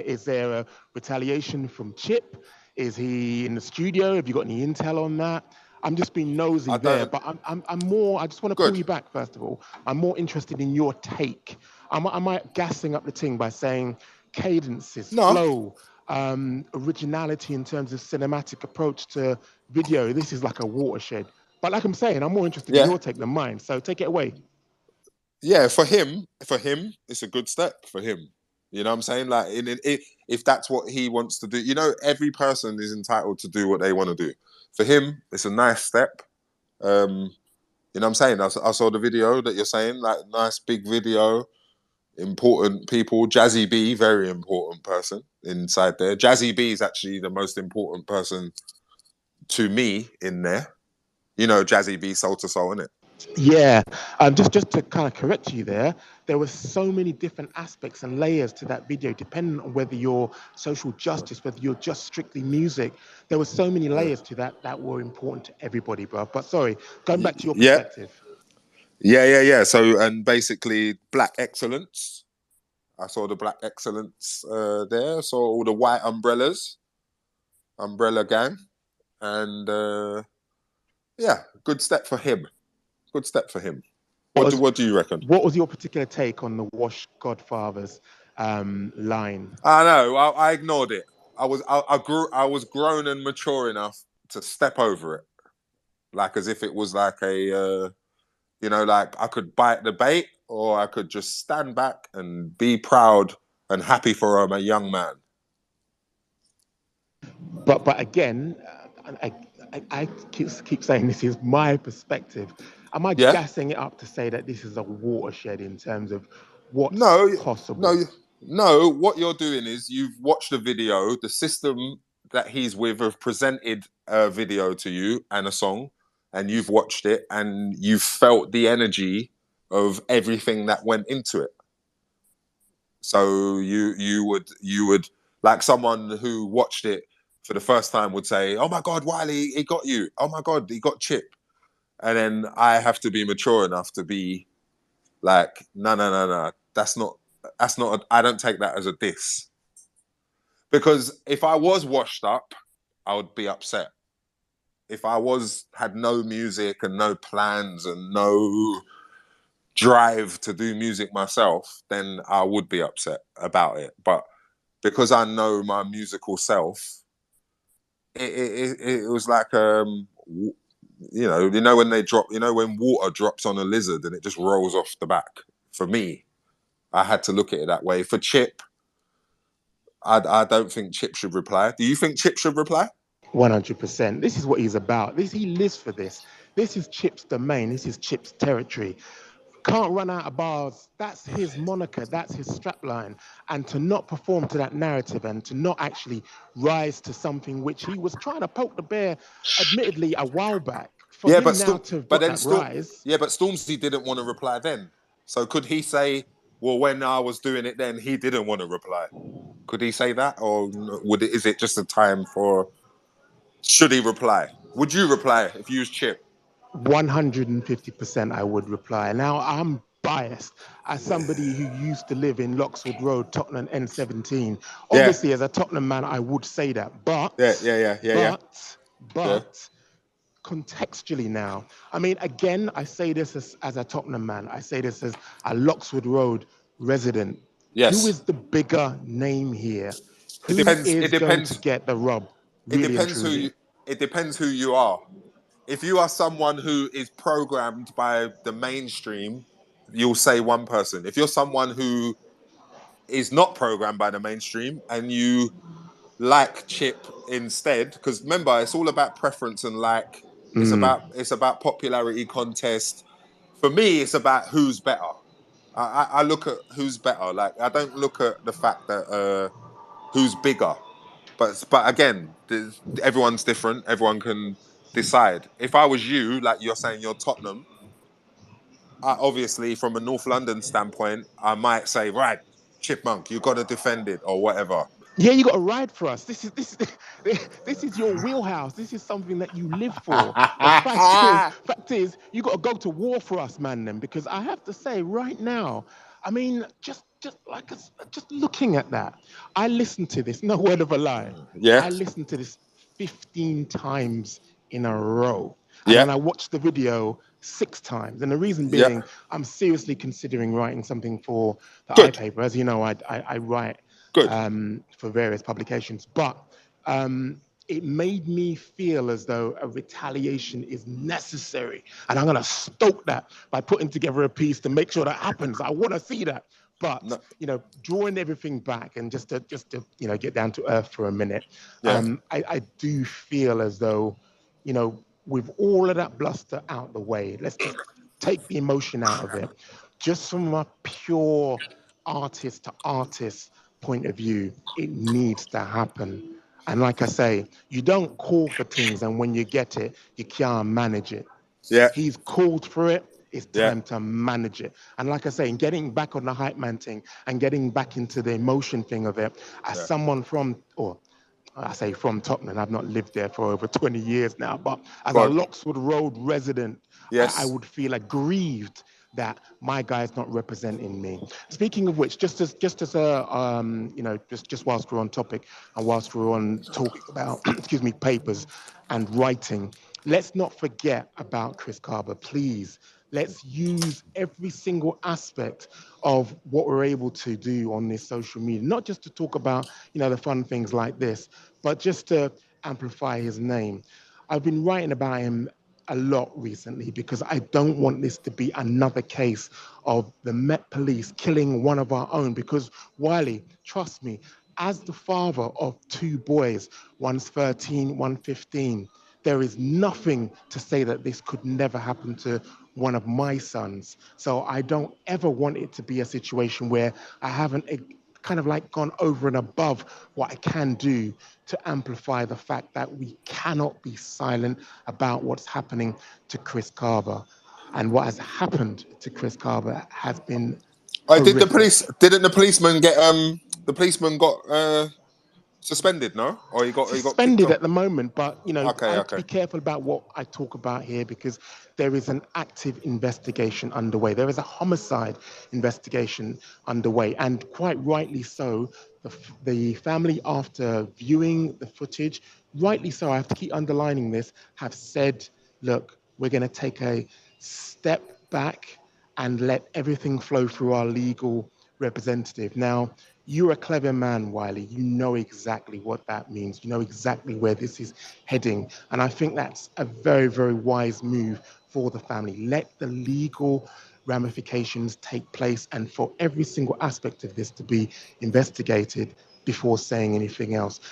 Is there a retaliation from Chip? Is he in the studio? Have you got any intel on that? I'm just being nosy I there, don't. but I'm more. I just want to pull Good. you back first of all. I'm more interested in your take. Am I gassing up the thing by saying cadences, No. flow, originality in terms of cinematic approach to video? This is like a watershed. But like I'm saying, I'm more interested in Yeah. your take than mine. So take it away. Yeah. For him, it's a good step for him. You know what I'm saying? Like, if that's what he wants to do, every person is entitled to do what they want to do. For him, it's a nice step. You know what I'm saying? I saw the video that you're saying, like, nice big video, important people. Jazzy B, very important person inside there. Jazzy B is actually the most important person to me in there. Jazzy B, Soul to Soul, innit? Yeah, just to kind of correct you there were so many different aspects and layers to that video, depending on whether you're social justice, whether you're just strictly music. There were so many Yeah. layers to that were important to everybody, bro. But sorry, going back to your Yeah, perspective. yeah. So, and basically, Black Excellence. I saw the Black Excellence there. Saw all the white umbrella gang, and yeah, good step for him. Good step for him. What What do you reckon? what was your particular take on the Wash Godfathers line? I know. I ignored it. I was grown and mature enough to step over it, like as if it was like like I could bite the bait, or I could just stand back and be proud and happy for a young man. But again, I keep saying this is my perspective. Am I Yeah. gassing it up to say that this is a watershed in terms of what's No, possible? no, no. What you're doing is you've watched a video. The system that he's with have presented a video to you and a song, and you've watched it and you've felt the energy of everything that went into it. So you would like someone who watched it for the first time would say, "Oh my God, Wiley, he got you. Oh my God, he got Chip." And then I have to be mature enough to be like, no, no, no, no. That's not. I don't take that as a diss, because if I was washed up, I would be upset. If I had no music and no plans and no drive to do music myself, then I would be upset about it. But because I know my musical self, it was like when they drop, when water drops on a lizard and it just rolls off the back. For me, I had to look at it that way. For Chip, I don't think Chip should reply. Do you think Chip should reply? 100%. This is what he's about. He lives for this. This is Chip's domain. This is Chip's territory. Can't run out of bars. That's his moniker. That's his strapline. And to not perform to that narrative and to not actually rise to something which he was trying to poke the bear, admittedly, a while back. For Yeah, him now to have got that rise. Yeah, but Stormzy didn't want to reply then. So could he say, "Well, when I was doing it then, he didn't want to reply"? Could he say that, or is it just a time for? Should he reply? Would you reply if you was Chip? 150% I would reply. Now, I'm biased as somebody who used to live in Loxwood Road, Tottenham N17. Yeah, Obviously, as a Tottenham man, I would say that. yeah. Yeah. But contextually now, I mean, again, I say this as a Tottenham man. I say this as a Loxwood Road resident. Who Yes. is the bigger name here? It Who depends. is going to get the rub, It really and depends who truly? you. It depends who you are. If you are someone who is programmed by the mainstream, you'll say one person. If you're someone who is not programmed by the mainstream and you like Chip instead, because remember, it's all about preference and like. It's about popularity contest. For me, it's about who's better. I look at who's better. Like, I don't look at the fact that who's bigger. But again, everyone's different. Everyone can decide. If I was you, like you're saying, you're Tottenham. Obviously, from a North London standpoint, I might say, right, Chipmunk, you got to defend it or whatever. Yeah, you got to ride for us. This is your wheelhouse. This is something that you live for. The fact is, you got to go to war for us, man. Then, because I have to say, right now, I mean, just just looking at that, I listened to this. No word of a lie. Yeah, I listened to this 15 times in a row. And yeah, then I watched the video 6 times. And the reason yeah. being, I'm seriously considering writing something for the Good, iPaper. As you know, I write good. for various publications. But um, it made me feel as though a retaliation is necessary. And I'm going to stoke that by putting together a piece to make sure that happens. I want to see that. But No, drawing everything back and just to get down to earth for a minute, yeah, I do feel as though, with all of that bluster out the way, let's just take the emotion out of it. Just from a pure artist to artist point of view, it needs to happen. And like I say, you don't call for things, and when you get it, you can't manage it. yeah, He's called for it. It's yeah, time to manage it. And like I say, in getting back on the hype man thing and getting back into the emotion thing of it, as yeah. someone from, or I say from Tottenham, I've not lived there for over 20 years now, but as Go a on. Lockswood Road resident, I Yes. would feel aggrieved that my guy's not representing me. Speaking of which, just as a just whilst we're on topic and whilst we're on talking about excuse me, papers and writing, let's not forget about Chris Carver, please. Let's use every single aspect of what we're able to do on this social media, not just to talk about, the fun things like this, but just to amplify his name. I've been writing about him a lot recently because I don't want this to be another case of the Met Police killing one of our own. Because, Wiley, trust me, as the father of two boys, one's 13, one 15, there is nothing to say that this could never happen to one of my sons. So I don't ever want it to be a situation where I haven't kind of like gone over and above what I can do to amplify the fact that we cannot be silent about what's happening to Chris Carver. And what has happened to Chris Carver has been I did the horrific. police. Didn't the policeman get the policeman got suspended? No, or he got kicked Suspended off. at the moment, but I Okay, have to okay. be careful about what I talk about here because there is an active investigation underway. There is a homicide investigation underway, and quite rightly so. The family, after viewing the footage, rightly so, I have to keep underlining this, have said, look, we're going to take a step back and let everything flow through our legal representative. Now, you're a clever man, Wiley. You know exactly what that means. You know exactly where this is heading. And I think that's a very, very wise move for the family. Let the legal ramifications take place and for every single aspect of this to be investigated before saying anything else.